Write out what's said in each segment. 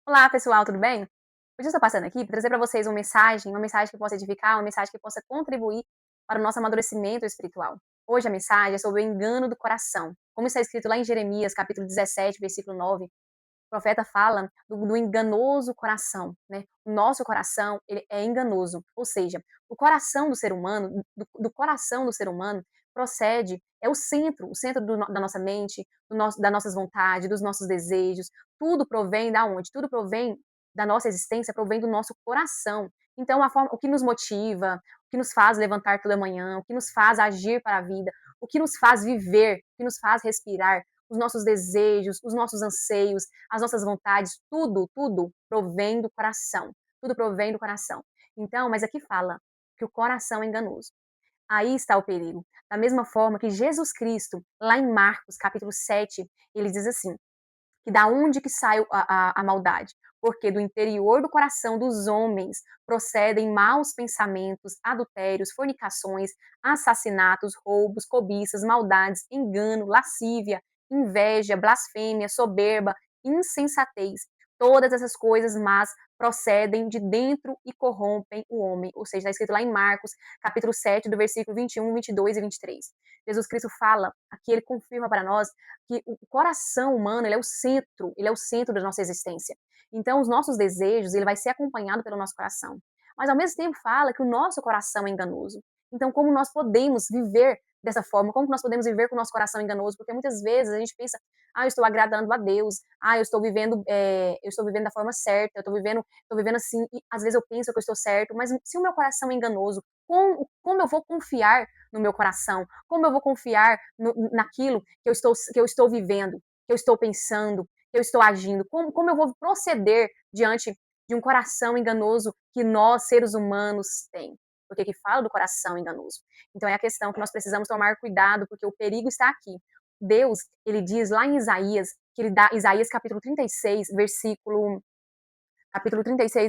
Olá, pessoal, tudo bem? Hoje eu estou passando aqui para trazer para vocês uma mensagem que possa edificar, uma mensagem que possa contribuir para o nosso amadurecimento espiritual. Hoje a mensagem é sobre o engano do coração. Como está escrito lá em Jeremias, capítulo 17, versículo 9, o profeta fala do enganoso coração, né? O nosso coração, ele é enganoso, ou seja, o coração do ser humano, do coração do ser humano, procede, é o centro da nossa mente, das nossas vontades, dos nossos desejos, tudo provém da onde? Tudo provém da nossa existência, provém do nosso coração. Então, o que nos motiva, o que nos faz levantar toda manhã, o que nos faz agir para a vida, o que nos faz viver, o que nos faz respirar, os nossos desejos, os nossos anseios, as nossas vontades, tudo provém do coração. Tudo provém do coração. Então, mas aqui fala que o coração é enganoso. Aí está o perigo. Da mesma forma que Jesus Cristo, lá em Marcos, capítulo 7, ele diz assim: que da onde que sai a maldade? Porque do interior do coração dos homens procedem maus pensamentos, adultérios, fornicações, assassinatos, roubos, cobiças, maldades, engano, lascívia, inveja, blasfêmia, soberba, insensatez. Todas essas coisas más procedem de dentro e corrompem o homem. Ou seja, está escrito lá em Marcos, capítulo 7, do versículo 21, 22 e 23. Jesus Cristo fala, aqui ele confirma para nós que o coração humano, ele é o centro da nossa existência. Então, os nossos desejos, ele vai ser acompanhado pelo nosso coração. Mas, ao mesmo tempo, fala que o nosso coração é enganoso. Então, como nós podemos viver dessa forma? Como nós podemos viver com o nosso coração enganoso? Porque muitas vezes a gente pensa, eu estou agradando a Deus, eu estou vivendo da forma certa, estou vivendo assim, e às vezes eu penso que eu estou certo, mas se o meu coração é enganoso, como eu vou confiar no meu coração? Como eu vou confiar naquilo que eu estou vivendo, que eu estou pensando, que eu estou agindo? Como eu vou proceder diante de um coração enganoso que nós, seres humanos, tem? Porque que fala do coração enganoso. Então é a questão que nós precisamos tomar cuidado, porque o perigo está aqui. Deus, ele diz lá em Isaías, que ele dá, Isaías capítulo 36,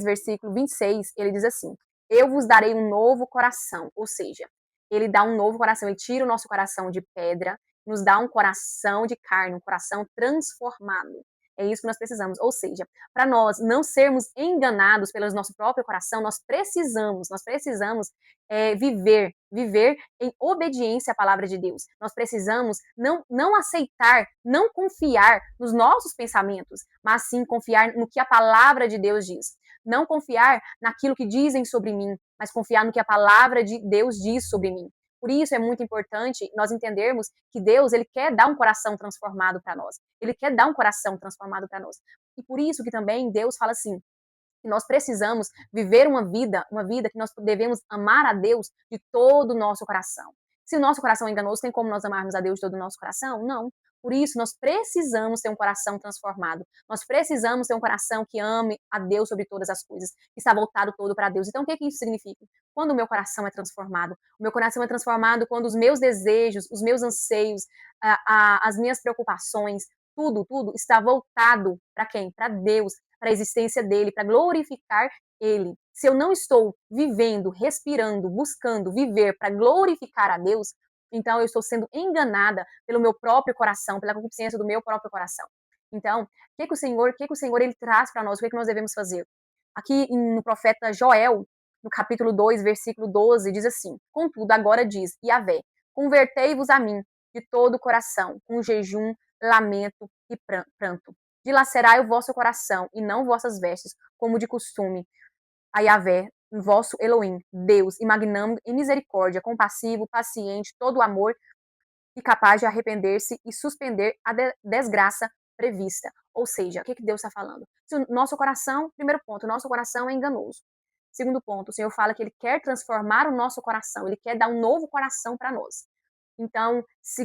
versículo 26, ele diz assim: eu vos darei um novo coração, ou seja, ele dá um novo coração, ele tira o nosso coração de pedra, nos dá um coração de carne, um coração transformado. É isso que nós precisamos. Ou seja, para nós não sermos enganados pelo nosso próprio coração, nós precisamos viver em obediência à palavra de Deus. Nós precisamos não aceitar, não confiar nos nossos pensamentos, mas sim confiar no que a palavra de Deus diz. Não confiar naquilo que dizem sobre mim, mas confiar no que a palavra de Deus diz sobre mim. Por isso é muito importante nós entendermos que Deus, ele quer dar um coração transformado para nós. Ele quer dar um coração transformado para nós. E por isso que também Deus fala assim, que nós precisamos viver uma vida que nós devemos amar a Deus de todo o nosso coração. Se o nosso coração é enganoso, tem como nós amarmos a Deus de todo o nosso coração? Não. Por isso, nós precisamos ter um coração transformado. Nós precisamos ter um coração que ame a Deus sobre todas as coisas, que está voltado todo para Deus. Então, o que isso significa? Quando o meu coração é transformado. O meu coração é transformado quando os meus desejos, os meus anseios, as minhas preocupações, tudo está voltado para quem? Para Deus, para a existência dele, para glorificar ele. Se eu não estou vivendo, respirando, buscando viver para glorificar a Deus, então eu estou sendo enganada pelo meu próprio coração, pela concupiscência do meu próprio coração. Então, o que o Senhor ele traz para nós? O que nós devemos fazer? Aqui no profeta Joel, no capítulo 2, versículo 12, diz assim: contudo, agora diz Yahvé, convertei-vos a mim de todo o coração, com jejum, lamento e pranto. Dilacerai o vosso coração e não vossas vestes, como de costume. A Yahvé, vosso Elohim, Deus, e magnânimo em misericórdia, compassivo, paciente, todo amor e capaz de arrepender-se e suspender a desgraça prevista. Ou seja, o que Deus está falando? Se o nosso coração, primeiro ponto, o nosso coração é enganoso. Segundo ponto, o Senhor fala que Ele quer transformar o nosso coração, Ele quer dar um novo coração para nós. Então,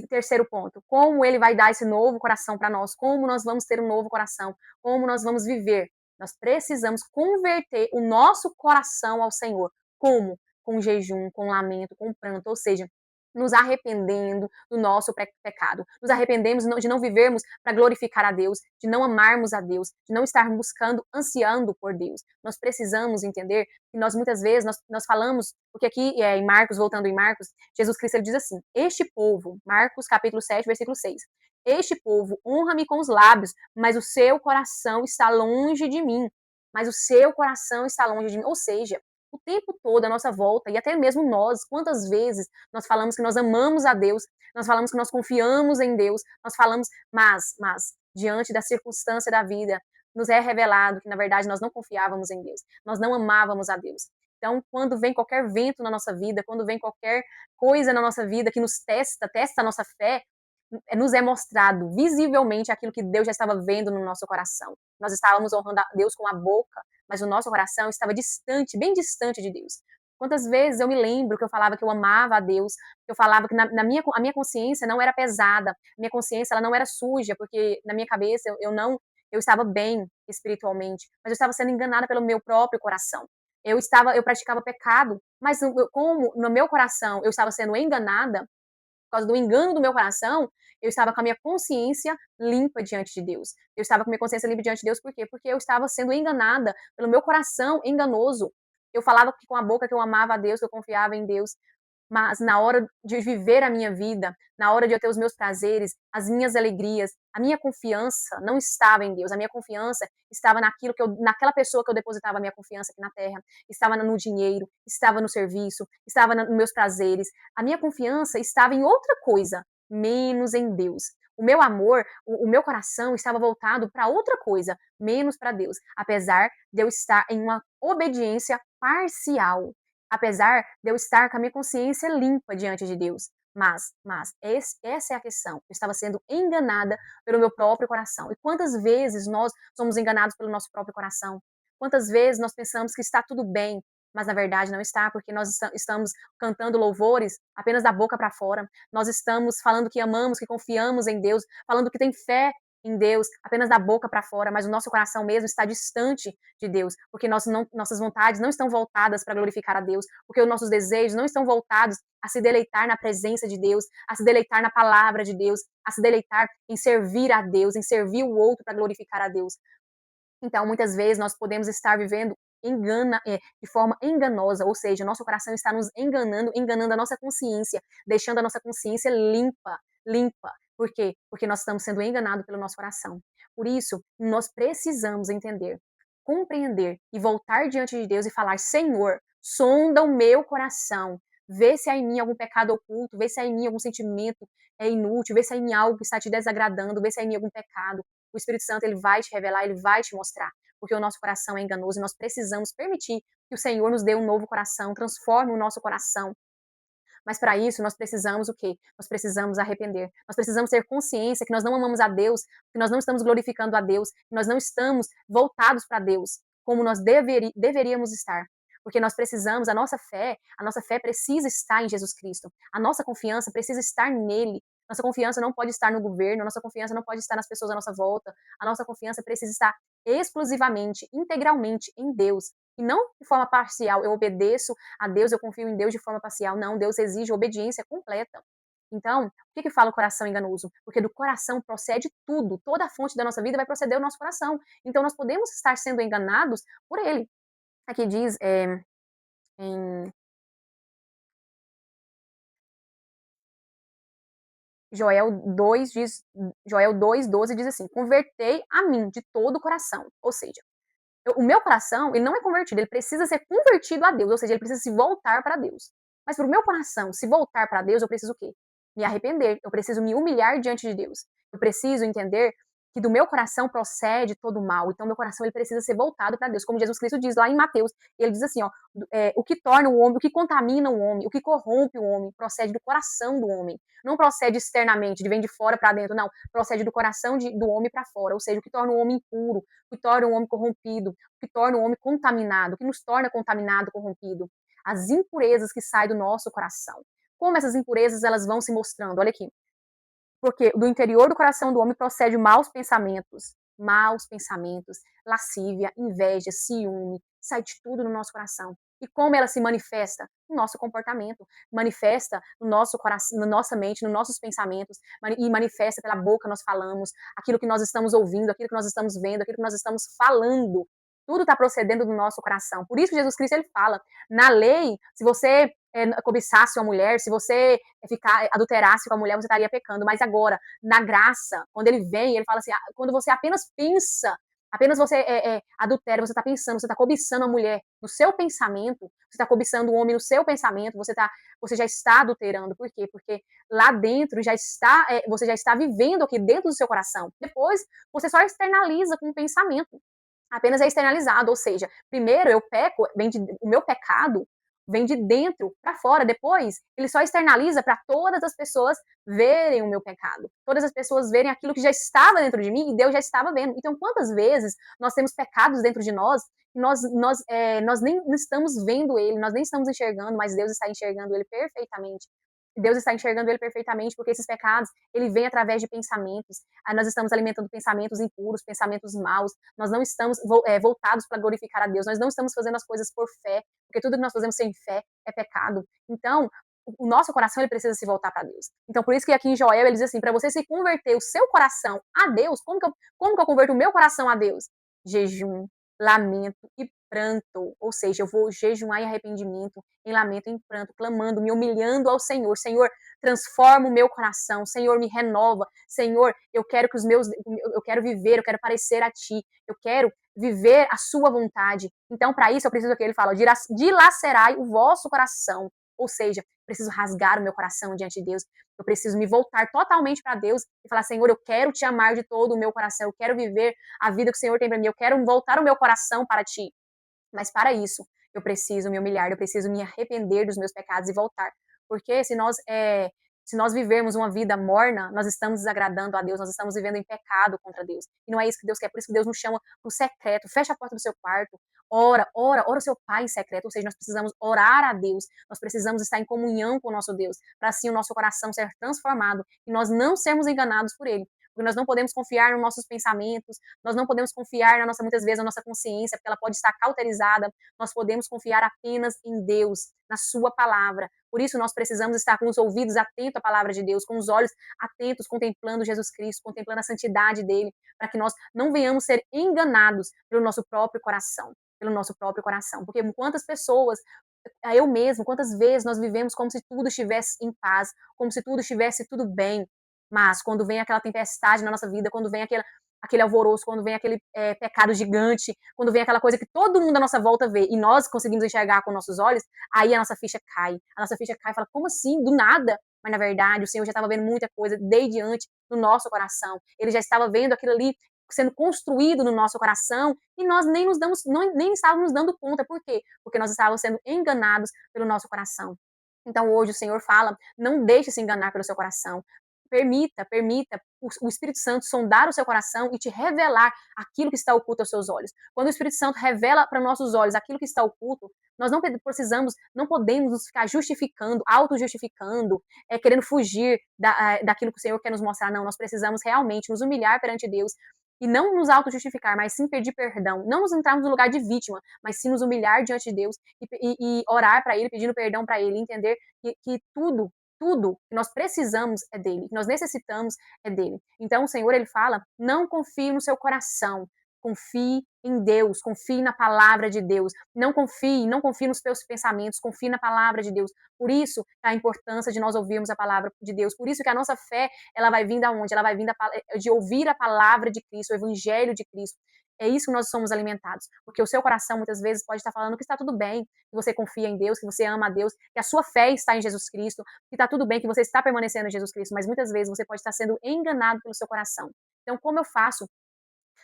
terceiro ponto, como ele vai dar esse novo coração para nós? Como nós vamos ter um novo coração? Como nós vamos viver? Nós precisamos converter o nosso coração ao Senhor. Como? Com jejum, com lamento, com pranto. Ou seja, nos arrependendo do nosso pecado, nos arrependemos de não vivermos para glorificar a Deus, de não amarmos a Deus, de não estarmos buscando, ansiando por Deus. Nós precisamos entender que nós muitas vezes nós falamos, porque aqui em Marcos, voltando em Marcos, Jesus Cristo ele diz assim: este povo, Marcos capítulo 7, versículo 6, este povo honra-me com os lábios, mas o seu coração está longe de mim. Mas o seu coração está longe de mim. Ou seja, o tempo todo à nossa volta, e até mesmo nós, quantas vezes nós falamos que nós amamos a Deus, nós falamos que nós confiamos em Deus, nós falamos, mas diante da circunstância da vida, nos é revelado que, na verdade, nós não confiávamos em Deus, nós não amávamos a Deus. Então, quando vem qualquer vento na nossa vida, quando vem qualquer coisa na nossa vida que nos testa a nossa fé, nos é mostrado visivelmente aquilo que Deus já estava vendo no nosso coração. Nós estávamos honrando a Deus com a boca, mas o nosso coração estava distante, bem distante de Deus. Quantas vezes eu me lembro que eu falava que eu amava a Deus, que eu falava que a minha consciência não era pesada, a minha consciência ela não era suja, porque na minha cabeça eu estava bem espiritualmente, mas eu estava sendo enganada pelo meu próprio coração. Eu praticava pecado, mas como no meu coração eu estava sendo enganada, por causa do engano do meu coração, eu estava com a minha consciência limpa diante de Deus. Eu estava com a minha consciência limpa diante de Deus, por quê? Porque eu estava sendo enganada pelo meu coração enganoso. Eu falava com a boca que eu amava a Deus, que eu confiava em Deus, mas na hora de viver a minha vida, na hora de eu ter os meus prazeres, as minhas alegrias, a minha confiança não estava em Deus, a minha confiança estava naquela pessoa que eu depositava a minha confiança aqui na terra, estava no dinheiro, estava no serviço, estava nos meus prazeres. A minha confiança estava em outra coisa, menos em Deus. O meu amor, o meu coração estava voltado para outra coisa, menos para Deus, apesar de eu estar em uma obediência parcial, apesar de eu estar com a minha consciência limpa diante de Deus. Mas essa é a questão. Eu estava sendo enganada pelo meu próprio coração. E quantas vezes nós somos enganados pelo nosso próprio coração? Quantas vezes nós pensamos que está tudo bem, mas na verdade não está, porque nós estamos cantando louvores apenas da boca para fora. Nós estamos falando que amamos, que confiamos em Deus, falando que tem fé em Deus apenas da boca para fora, mas o nosso coração mesmo está distante de Deus, porque nossas vontades não estão voltadas para glorificar a Deus, porque os nossos desejos não estão voltados a se deleitar na presença de Deus, a se deleitar na palavra de Deus, a se deleitar em servir a Deus, em servir o outro para glorificar a Deus. Então, muitas vezes nós podemos estar vivendo de forma enganosa, ou seja, nosso coração está nos enganando a nossa consciência, deixando a nossa consciência limpa. Por quê? Porque nós estamos sendo enganados pelo nosso coração. Por isso, nós precisamos entender, compreender e voltar diante de Deus e falar: Senhor, sonda o meu coração, vê se há em mim algum pecado oculto, vê se há em mim algum sentimento inútil, vê se há em mim algo que está te desagradando, vê se há em mim algum pecado. O Espírito Santo ele vai te revelar, ele vai te mostrar, porque o nosso coração é enganoso e nós precisamos permitir que o Senhor nos dê um novo coração, transforme o nosso coração. Mas para isso nós precisamos o quê? Nós precisamos arrepender. Nós precisamos ter consciência que nós não amamos a Deus, que nós não estamos glorificando a Deus, que nós não estamos voltados para Deus como nós deveríamos estar. Porque nós precisamos, a nossa fé precisa estar em Jesus Cristo. A nossa confiança precisa estar nele. Nossa confiança não pode estar no governo, a nossa confiança não pode estar nas pessoas à nossa volta. A nossa confiança precisa estar exclusivamente, integralmente em Deus. E não de forma parcial, eu obedeço a Deus, eu confio em Deus de forma parcial. Não, Deus exige obediência completa. Então, por que fala o coração enganoso? Porque do coração procede tudo, toda a fonte da nossa vida vai proceder do nosso coração. Então, nós podemos estar sendo enganados por ele. Aqui diz em Joel 2:12 diz assim: convertei a mim de todo o coração. Ou seja, o meu coração, ele não é convertido, ele precisa ser convertido a Deus, ou seja, ele precisa se voltar para Deus. Mas para o meu coração se voltar para Deus, eu preciso o quê? Me arrepender, eu preciso me humilhar diante de Deus. Eu preciso entender que do meu coração procede todo o mal. Então, meu coração ele precisa ser voltado para Deus. Como Jesus Cristo diz lá em Mateus, ele diz assim, ó, o que torna o homem, o que contamina o homem, o que corrompe o homem, procede do coração do homem. Não procede externamente, de vem de fora para dentro, não. Procede do coração do homem para fora. Ou seja, o que torna o homem impuro, o que torna o homem corrompido, o que torna o homem contaminado, o que nos torna contaminado, corrompido. As impurezas que saem do nosso coração. Como essas impurezas elas vão se mostrando? Olha aqui. Porque do interior do coração do homem procede maus pensamentos, lascívia, inveja, ciúme, sai de tudo no nosso coração. E como ela se manifesta? No nosso comportamento, manifesta no nosso coração, na nossa mente, nos nossos pensamentos, e manifesta pela boca nós falamos, aquilo que nós estamos ouvindo, aquilo que nós estamos vendo, aquilo que nós estamos falando. Tudo está procedendo do nosso coração. Por isso que Jesus Cristo ele fala, na lei, se você cobiçasse uma mulher, se você adulterasse com a mulher, você estaria pecando. Mas agora, na graça, quando ele vem, ele fala assim, quando você apenas pensa, apenas você adultera, você está pensando, você está cobiçando a mulher no seu pensamento, você está cobiçando o homem no seu pensamento, você já está adulterando. Por quê? Porque lá dentro você já está vivendo aqui dentro do seu coração. Depois, você só externaliza com o pensamento. Apenas é externalizado, ou seja, primeiro eu peco, o meu pecado vem de dentro para fora, depois ele só externaliza para todas as pessoas verem o meu pecado, todas as pessoas verem aquilo que já estava dentro de mim e Deus já estava vendo. Então, quantas vezes nós temos pecados dentro de nós e nós nem estamos vendo ele, nós nem estamos enxergando, mas Deus está enxergando ele perfeitamente. Deus está enxergando ele perfeitamente, porque esses pecados, ele vem através de pensamentos. Aí nós estamos alimentando pensamentos impuros, pensamentos maus. Nós não estamos voltados para glorificar a Deus. Nós não estamos fazendo as coisas por fé, porque tudo que nós fazemos sem fé é pecado. Então, o nosso coração ele precisa se voltar para Deus. Então, por isso que aqui em Joel ele diz assim, para você se converter o seu coração a Deus, como que eu converto o meu coração a Deus? Jejum, lamento e pranto, ou seja, eu vou jejuar em arrependimento, em lamento, em pranto, clamando, me humilhando ao Senhor. Senhor, transforma o meu coração. Senhor, me renova. Senhor, eu quero viver, eu quero parecer a Ti. Eu quero viver a Sua vontade. Então, para isso, eu preciso que ele fala, dilacerai o vosso coração. Ou seja, preciso rasgar o meu coração diante de Deus. Eu preciso me voltar totalmente para Deus e falar, Senhor, eu quero Te amar de todo o meu coração. Eu quero viver a vida que o Senhor tem para mim. Eu quero voltar o meu coração para Ti. Mas para isso, eu preciso me humilhar, eu preciso me arrepender dos meus pecados e voltar. Porque se nós vivermos uma vida morna, nós estamos desagradando a Deus, nós estamos vivendo em pecado contra Deus. E não é isso que Deus quer, por isso que Deus nos chama para o secreto. Fecha a porta do seu quarto, ora o seu Pai em secreto. Ou seja, nós precisamos orar a Deus, nós precisamos estar em comunhão com o nosso Deus, para assim o nosso coração ser transformado e nós não sermos enganados por Ele. Porque nós não podemos confiar nos nossos pensamentos, nós não podemos confiar muitas vezes, na nossa consciência, porque ela pode estar cauterizada. Nós podemos confiar apenas em Deus, na Sua palavra. Por isso, nós precisamos estar com os ouvidos atentos à palavra de Deus, com os olhos atentos, contemplando Jesus Cristo, contemplando a santidade dele, para que nós não venhamos ser enganados pelo nosso próprio coração. Pelo nosso próprio coração. Porque quantas pessoas, eu mesmo, quantas vezes nós vivemos como se tudo estivesse em paz, como se tudo estivesse tudo bem, mas quando vem aquela tempestade na nossa vida, quando vem aquele alvoroço, quando vem aquele pecado gigante, quando vem aquela coisa que todo mundo à nossa volta vê e nós conseguimos enxergar com nossos olhos, aí a nossa ficha cai. A nossa ficha cai e fala, como assim? Do nada? Mas na verdade, o Senhor já estava vendo muita coisa desde antes no nosso coração. Ele já estava vendo aquilo ali sendo construído no nosso coração e nós nem estávamos nos dando conta. Por quê? Porque nós estávamos sendo enganados pelo nosso coração. Então hoje o Senhor fala, não deixe se enganar pelo seu coração. Permita o Espírito Santo sondar o seu coração e te revelar aquilo que está oculto aos seus olhos. Quando o Espírito Santo revela para nossos olhos aquilo que está oculto, nós não podemos nos ficar justificando, auto-justificando, querendo fugir daquilo que o Senhor quer nos mostrar. Não, nós precisamos realmente nos humilhar perante Deus e não nos auto-justificar, mas sim pedir perdão. Não nos entrarmos no lugar de vítima, mas sim nos humilhar diante de Deus e orar para Ele, pedindo perdão para Ele, entender que tudo que nós precisamos é dele, que nós necessitamos é dele. Então o Senhor, ele fala, não confie no seu coração, confie em Deus, confie na palavra de Deus, não confie nos seus pensamentos, confie na palavra de Deus. Por isso a importância de nós ouvirmos a palavra de Deus, por isso que a nossa fé, ela vai vir da onde? Ela vai vir de ouvir a palavra de Cristo, o evangelho de Cristo. É isso que nós somos alimentados, porque o seu coração muitas vezes pode estar falando que está tudo bem, que você confia em Deus, que você ama a Deus, que a sua fé está em Jesus Cristo, que está tudo bem, que você está permanecendo em Jesus Cristo, mas muitas vezes você pode estar sendo enganado pelo seu coração. Então, como eu faço?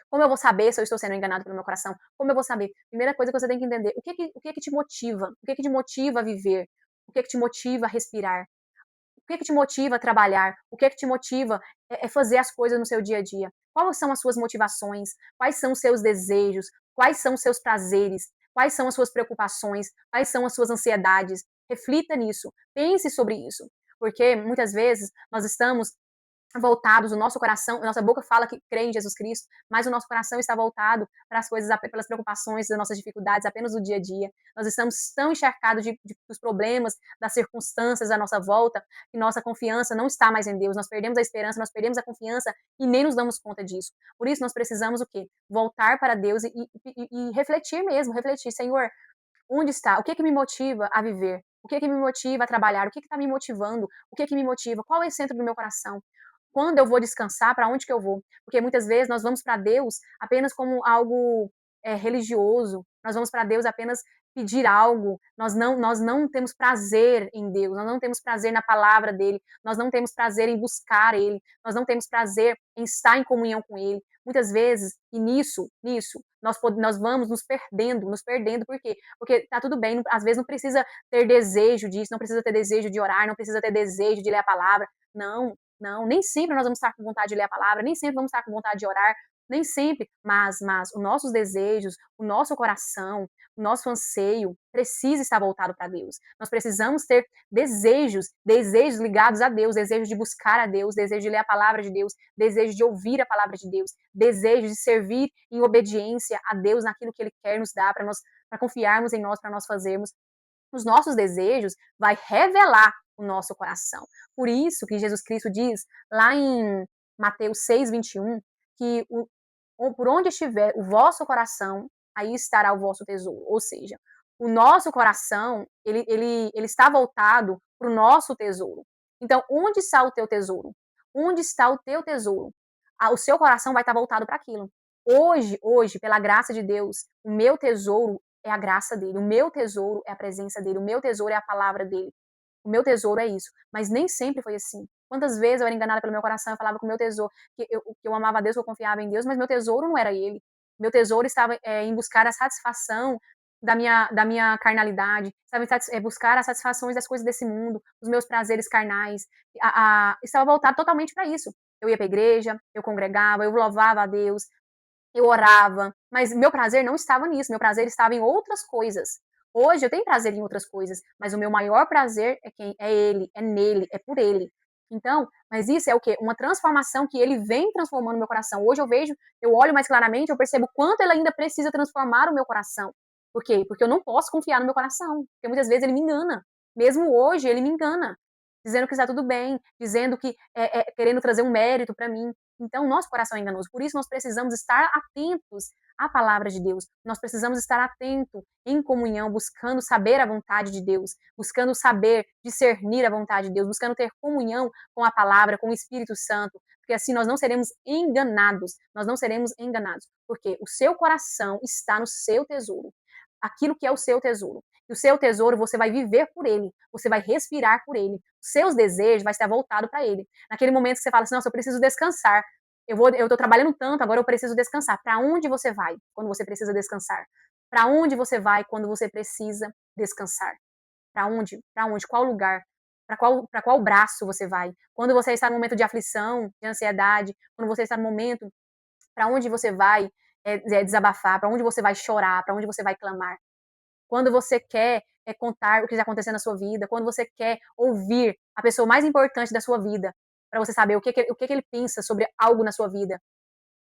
Como eu vou saber se eu estou sendo enganado pelo meu coração? Como eu vou saber? Primeira coisa que você tem que entender, o que que te motiva? O que que te motiva a viver? O que que te motiva a respirar? O que te motiva a trabalhar? O que te motiva a fazer as coisas no seu dia a dia? Quais são as suas motivações? Quais são os seus desejos? Quais são os seus prazeres? Quais são as suas preocupações? Quais são as suas ansiedades? Reflita nisso. Pense sobre isso. Porque muitas vezes nós estamos voltados, o nosso coração, a nossa boca fala que crê em Jesus Cristo, mas o nosso coração está voltado para as coisas, pelas preocupações, das nossas dificuldades, apenas do dia a dia. Nós estamos tão encharcados dos problemas, das circunstâncias à nossa volta, que nossa confiança não está mais em Deus. Nós perdemos a esperança, nós perdemos a confiança e nem nos damos conta disso. Por isso, nós precisamos o quê? Voltar para Deus e refletir mesmo, refletir, Senhor, onde está? O que me motiva a viver? O que me motiva a trabalhar? O que está me motivando? O que me motiva? Qual é o centro do meu coração? Quando eu vou descansar, para onde que eu vou? Porque muitas vezes nós vamos para Deus apenas como algo religioso, nós vamos para Deus apenas pedir algo, nós não temos prazer em Deus, nós não temos prazer na palavra dele, nós não temos prazer em buscar ele, nós não temos prazer em estar em comunhão com ele. Muitas vezes, e nisso, nós vamos nos perdendo, por quê? Porque tá tudo bem, às vezes não precisa ter desejo disso, não precisa ter desejo de orar, não precisa ter desejo de ler a palavra, não, nem sempre nós vamos estar com vontade de ler a palavra, nem sempre vamos estar com vontade de orar, nem sempre, mas os nossos desejos, o nosso coração, o nosso anseio precisa estar voltado para Deus. Nós precisamos ter desejos ligados a Deus, desejos de buscar a Deus, desejo de ler a palavra de Deus, desejo de ouvir a palavra de Deus, desejo de servir em obediência a Deus naquilo que Ele quer nos dar, para confiarmos em nós, para nós fazermos. Os nossos desejos vai revelar o nosso coração. Por isso que Jesus Cristo diz lá em Mateus 6:21 que por onde estiver o vosso coração, aí estará o vosso tesouro. Ou seja, o nosso coração, ele está voltado para o nosso tesouro. Então, onde está o teu tesouro? Onde está o teu tesouro? O seu coração vai estar voltado para aquilo. Hoje, pela graça de Deus, o meu tesouro é a graça dele, o meu tesouro é a presença dele, o meu tesouro é a palavra dele. O meu tesouro é isso. Mas nem sempre foi assim. Quantas vezes eu era enganada pelo meu coração, eu falava que o meu tesouro, que eu amava a Deus, que eu confiava em Deus, mas meu tesouro não era ele. Meu tesouro estava em buscar a satisfação da minha carnalidade, estava em buscar as satisfações das coisas desse mundo, os meus prazeres carnais. Estava voltado totalmente para isso. Eu ia para a igreja, eu congregava, eu louvava a Deus, eu orava, mas meu prazer não estava nisso, meu prazer estava em outras coisas. Hoje eu tenho prazer em outras coisas, mas o meu maior prazer é ele, é nele, é por ele. Então, mas isso é o quê? Uma transformação que ele vem transformando meu coração. Hoje eu vejo, eu olho mais claramente, eu percebo quanto ele ainda precisa transformar o meu coração. Por quê? Porque eu não posso confiar no meu coração, porque muitas vezes ele me engana. Mesmo hoje ele me engana, dizendo que está tudo bem, dizendo que querendo trazer um mérito para mim. Então, nosso coração é enganoso. Por isso, nós precisamos estar atentos à palavra de Deus. Nós precisamos estar atento em comunhão, buscando saber a vontade de Deus, buscando saber discernir a vontade de Deus, buscando ter comunhão com a palavra, com o Espírito Santo, porque assim nós não seremos enganados. Nós não seremos enganados, porque o seu coração está no seu tesouro. Aquilo que é o seu tesouro. E o seu tesouro, você vai viver por ele, você vai respirar por ele. Os seus desejos vai estar voltado para ele. Naquele momento que você fala assim, nossa, eu preciso descansar. Eu tô trabalhando tanto, agora eu preciso descansar. Para onde você vai quando você precisa descansar? Para onde você vai quando você precisa descansar? Para onde? Para onde? Qual lugar? Para qual braço você vai? Quando você está no momento de aflição, de ansiedade, quando você está no momento, para onde você vai desabafar? Para onde você vai chorar? Para onde você vai clamar? Quando você quer contar o que está acontecendo na sua vida, quando você quer ouvir a pessoa mais importante da sua vida, para você saber o que ele pensa sobre algo na sua vida.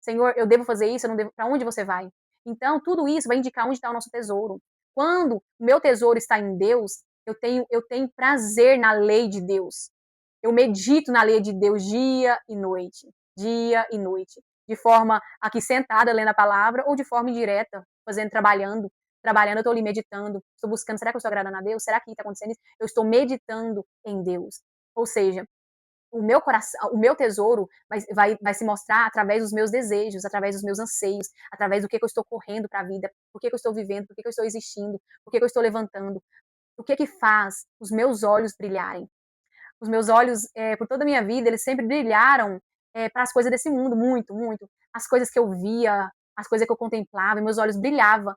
Senhor, eu devo fazer isso, eu não devo, para onde você vai? Então, tudo isso vai indicar onde está o nosso tesouro. Quando meu tesouro está em Deus, eu tenho prazer na lei de Deus. Eu medito na lei de Deus dia e noite, de forma aqui sentada lendo a palavra ou de forma indireta, trabalhando, eu estou ali meditando, estou buscando, será que eu estou agradando a Deus? Será que está acontecendo isso? Eu estou meditando em Deus. Ou seja, o meu coração, o meu tesouro vai se mostrar através dos meus desejos, através dos meus anseios, através do que eu estou correndo para a vida, por que eu estou vivendo, por que eu estou existindo, por que eu estou levantando, o que faz os meus olhos brilharem. Os meus olhos, por toda a minha vida, eles sempre brilharam para as coisas desse mundo, muito, muito. As coisas que eu via, as coisas que eu contemplava, e meus olhos brilhavam.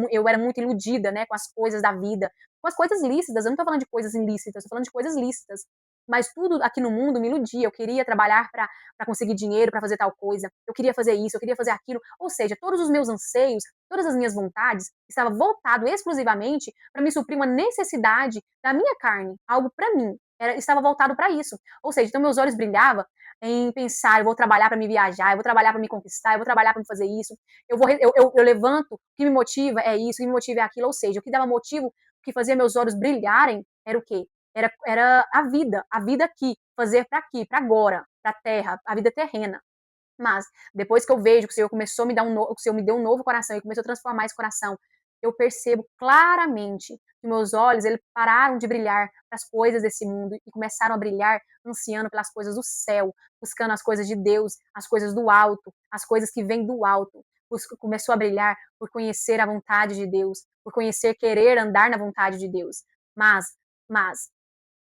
Eu era muito iludida, né, com as coisas da vida, com as coisas lícitas. Eu não estou falando de coisas ilícitas, estou falando de coisas lícitas. Mas tudo aqui no mundo me iludia. Eu queria trabalhar para conseguir dinheiro, para fazer tal coisa. Eu queria fazer isso, eu queria fazer aquilo. Ou seja, todos os meus anseios, todas as minhas vontades estavam voltado exclusivamente para me suprir uma necessidade da minha carne, algo para mim. Estava voltado para isso. Ou seja, então meus olhos brilhavam em pensar, eu vou trabalhar para me viajar, eu vou trabalhar para me conquistar, eu vou trabalhar para me fazer isso, eu levanto, o que me motiva é isso, o que me motiva é aquilo, ou seja, o que dava motivo, o que fazia meus olhos brilharem, era o quê? Era a vida aqui, para agora, para a terra, a vida terrena. Mas, depois que eu vejo que o Senhor começou a me dar que o Senhor me deu um novo coração e começou a transformar esse coração, eu percebo claramente que meus olhos, eles pararam de brilhar para as coisas desse mundo e começaram a brilhar ansiando pelas coisas do céu, buscando as coisas de Deus, as coisas do alto, as coisas que vêm do alto. Começou a brilhar por conhecer a vontade de Deus, por conhecer, querer andar na vontade de Deus. Mas, mas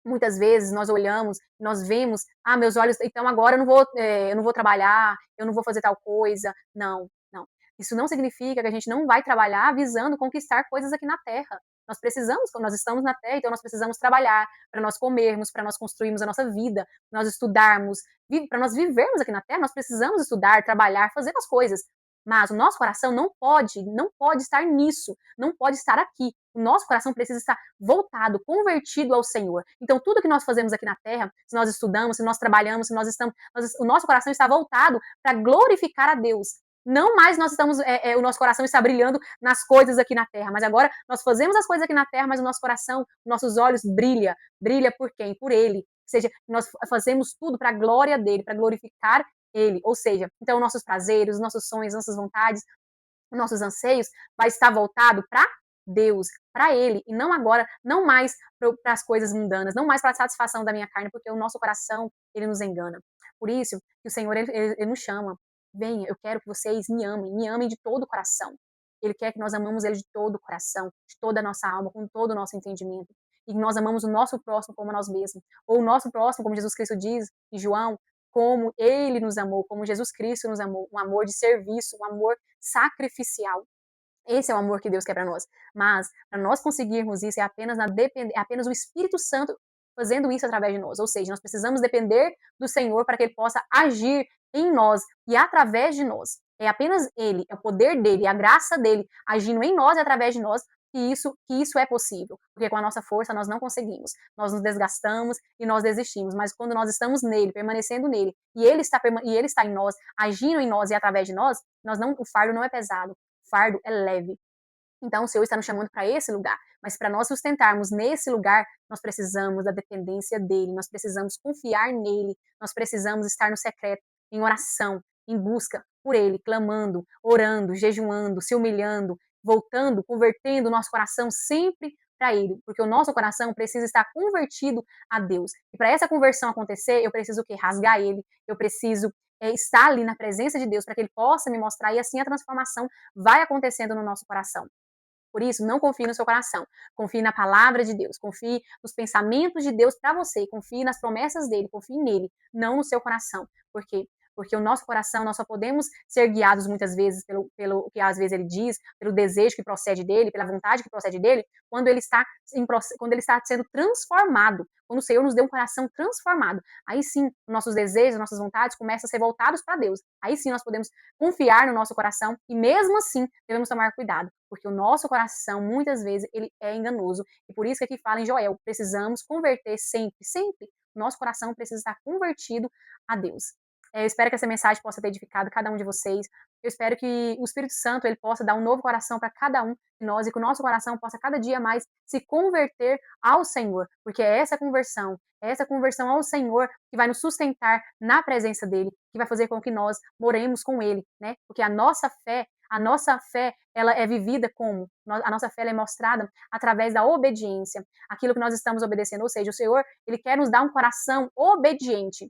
muitas vezes nós olhamos, nós vemos, meus olhos, então agora eu não vou trabalhar, eu não vou fazer tal coisa. Não, não. Isso não significa que a gente não vai trabalhar visando conquistar coisas aqui na Terra. Nós precisamos, nós estamos na Terra, então nós precisamos trabalhar para nós comermos, para nós construirmos a nossa vida, nós estudarmos, para nós vivermos aqui na Terra, nós precisamos estudar, trabalhar, fazer as coisas. Mas o nosso coração não pode estar nisso, não pode estar aqui. O nosso coração precisa estar voltado, convertido ao Senhor. Então, tudo que nós fazemos aqui na terra, se nós estudamos, se nós trabalhamos, se nós estamos, o nosso coração está voltado para glorificar a Deus. Não mais nós estamos, o nosso coração está brilhando nas coisas aqui na terra, mas agora nós fazemos as coisas aqui na terra, mas o nosso coração, nossos olhos brilha por quem? Por Ele. Ou seja, nós fazemos tudo para a glória dele, para glorificar Ele. Ou seja, então nossos prazeres, nossos sonhos, nossas vontades, nossos anseios vai estar voltado para Deus, para Ele, e não agora, não mais para as coisas mundanas, não mais para a satisfação da minha carne, porque o nosso coração, ele nos engana. Por isso que o Senhor, ele nos chama, venha, eu quero que vocês me amem de todo o coração. Ele quer que nós amamos Ele de todo o coração, de toda a nossa alma, com todo o nosso entendimento, e que nós amamos o nosso próximo como nós mesmos, ou o nosso próximo, como Jesus Cristo diz em João, como Ele nos amou, como Jesus Cristo nos amou, um amor de serviço, um amor sacrificial. Esse é o amor que Deus quer para nós. Mas, para nós conseguirmos isso, é apenas o Espírito Santo fazendo isso através de nós. Ou seja, nós precisamos depender do Senhor para que Ele possa agir em nós e através de nós. É apenas Ele, é o poder dEle, a graça dEle agindo em nós e através de nós que isso é possível. Porque com a nossa força nós não conseguimos. Nós nos desgastamos e nós desistimos. Mas quando nós estamos nele, permanecendo nele, e Ele está em nós, agindo em nós e através de nós, o fardo não é pesado, o fardo é leve. Então, o Senhor está nos chamando para esse lugar. Mas para nós sustentarmos nesse lugar, nós precisamos da dependência dele, nós precisamos confiar nele, nós precisamos estar no secreto, em oração, em busca por ele, clamando, orando, jejuando, se humilhando, voltando, convertendo o nosso coração sempre para ele, porque o nosso coração precisa estar convertido a Deus. E para essa conversão acontecer, eu preciso o quê? Rasgar ele, eu preciso estar ali na presença de Deus para que ele possa me mostrar e assim a transformação vai acontecendo no nosso coração. Por isso, não confie no seu coração. Confie na palavra de Deus. Confie nos pensamentos de Deus para você. Confie nas promessas dele. Confie nele, não no seu coração. Por quê? Porque o nosso coração, nós só podemos ser guiados muitas vezes pelo que às vezes ele diz, pelo desejo que procede dele, pela vontade que procede dele, quando ele está sendo transformado. Quando o Senhor nos deu um coração transformado. Aí sim, nossos desejos, nossas vontades começam a ser voltados para Deus. Aí sim nós podemos confiar no nosso coração e mesmo assim devemos tomar cuidado, porque o nosso coração muitas vezes ele é enganoso e por isso que aqui fala em Joel, precisamos converter sempre, sempre. Nosso coração precisa estar convertido a Deus. Eu espero que essa mensagem possa ter edificado cada um de vocês. Eu espero que o Espírito Santo ele possa dar um novo coração para cada um de nós e que o nosso coração possa cada dia mais se converter ao Senhor, porque é essa conversão ao Senhor que vai nos sustentar na presença dele, que vai fazer com que nós moremos com ele, né? Porque a nossa fé, ela é vivida como? A nossa fé ela é mostrada através da obediência, aquilo que nós estamos obedecendo, ou seja, o Senhor, ele quer nos dar um coração obediente,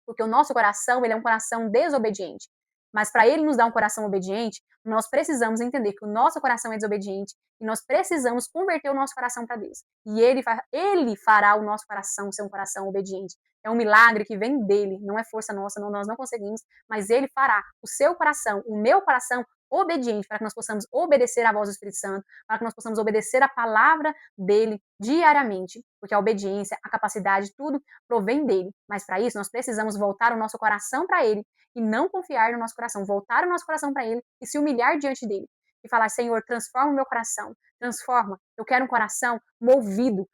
porque o nosso coração, ele é um coração desobediente. Mas para ele nos dar um coração obediente, nós precisamos entender que o nosso coração é desobediente e nós precisamos converter o nosso coração para Deus. E ele fará o nosso coração ser um coração obediente. É um milagre que vem dele, não é força nossa, nós não conseguimos, mas ele fará o seu coração, o meu coração, obediente, para que nós possamos obedecer à voz do Espírito Santo, para que nós possamos obedecer a palavra dele diariamente, porque a obediência, a capacidade, tudo provém dele. Mas para isso, nós precisamos voltar o nosso coração para ele e não confiar no nosso coração, voltar o nosso coração para ele e se humilhar diante dele. E falar, Senhor, transforma o meu coração, transforma. Eu quero um coração movido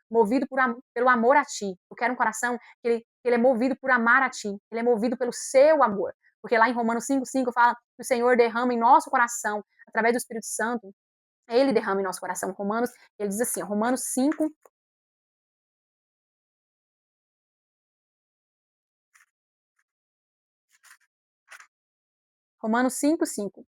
pelo amor a ti. Eu quero um coração que ele Ele é movido por amar a ti, ele é movido pelo seu amor. Porque lá em Romanos 5:5 fala que o Senhor derrama em nosso coração, através do Espírito Santo, ele derrama em nosso coração. Romanos, ele diz assim, Romanos 5, Romanos 5:5.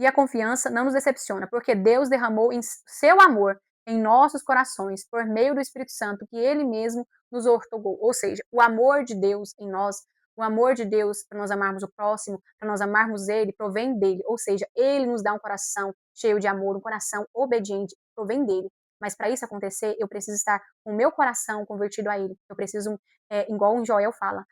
E a confiança não nos decepciona, porque Deus derramou em seu amor em nossos corações por meio do Espírito Santo que ele mesmo nos outorgou. Ou seja, o amor de Deus em nós, o amor de Deus para nós amarmos o próximo, para nós amarmos ele, provém dele. Ou seja, ele nos dá um coração cheio de amor, um coração obediente, provém dele. Mas para isso acontecer, eu preciso estar com o meu coração convertido a ele. Eu preciso, igual o Joel fala,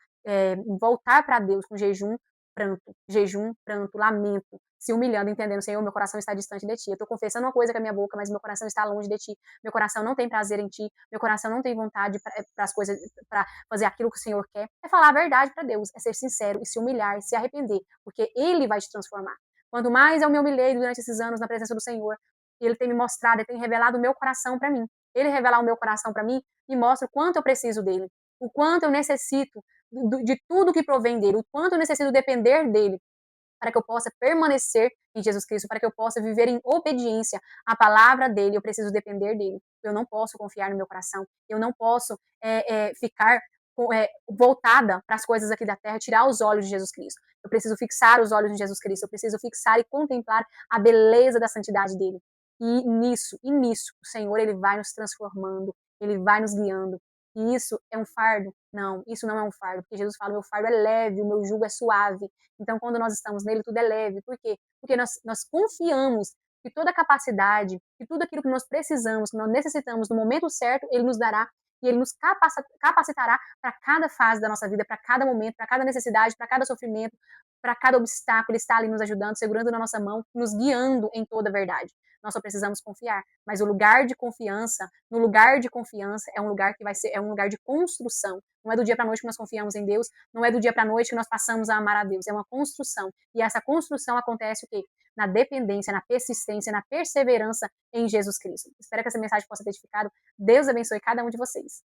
voltar para Deus com jejum, pranto, lamento, se humilhando, entendendo, Senhor, meu coração está distante de ti. Eu estou confessando uma coisa com a minha boca, mas meu coração está longe de ti. Meu coração não tem prazer em ti. Meu coração não tem vontade para as coisas, para fazer aquilo que o Senhor quer. É falar a verdade para Deus, é ser sincero e se humilhar, e se arrepender, porque Ele vai te transformar. Quanto mais eu me humilhei durante esses anos na presença do Senhor, Ele tem me mostrado, Ele tem revelado o meu coração para mim. Ele revelar o meu coração para mim me mostra o quanto eu preciso dele, o quanto eu necessito de tudo que provém dele, o quanto eu necessito depender dele para que eu possa permanecer em Jesus Cristo, para que eu possa viver em obediência à palavra dele, eu preciso depender dele. Eu não posso confiar no meu coração, eu não posso ficar voltada para as coisas aqui da terra, tirar os olhos de Jesus Cristo. Eu preciso fixar os olhos em Jesus Cristo, eu preciso fixar e contemplar a beleza da santidade dele. E nisso, o Senhor, ele vai nos transformando, ele vai nos guiando. E isso é um fardo? Não, isso não é um fardo, porque Jesus fala, meu fardo é leve, o meu jugo é suave. Então, quando nós estamos nele, tudo é leve. Por quê? Porque nós confiamos que toda a capacidade, que tudo aquilo que nós precisamos, que nós necessitamos no momento certo, ele nos dará e ele nos capacitará para cada fase da nossa vida, para cada momento, para cada necessidade, para cada sofrimento, para cada obstáculo. Ele está ali nos ajudando, segurando na nossa mão, nos guiando em toda a verdade. Nós só precisamos confiar. Mas o lugar de confiança, no lugar de confiança, é um lugar que vai ser, é um lugar de construção. Não é do dia para a noite que nós confiamos em Deus, não é do dia para a noite que nós passamos a amar a Deus. É uma construção. E essa construção acontece o quê? Na dependência, na persistência, na perseverança em Jesus Cristo. Espero que essa mensagem possa ter edificado. Deus abençoe cada um de vocês.